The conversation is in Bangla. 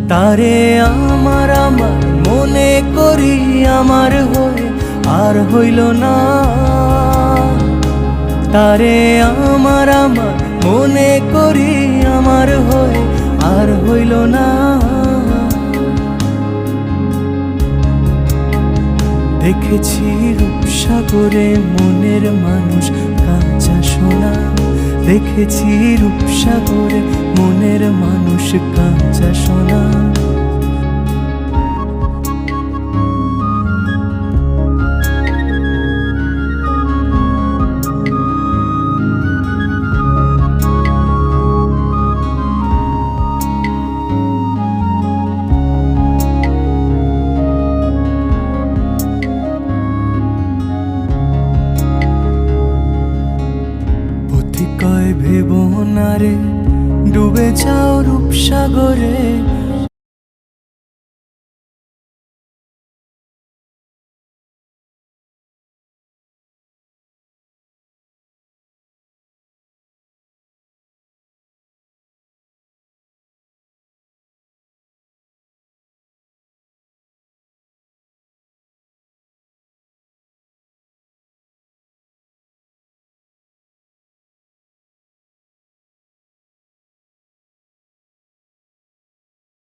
তারে আমার আমার মনে করি আমার হয়ে আর হইল না। তারে আমার আমার মনে করি আমার হয়ে আর হইল না। দেখেছি রূপসাগরে মনের মানুষ কাঁচা সোনা। দেখেছি রূপসাগরে মনের মানুষ কাঁচা সোনা। ভেবো না রে ডুবে যাও রূপসাগরে।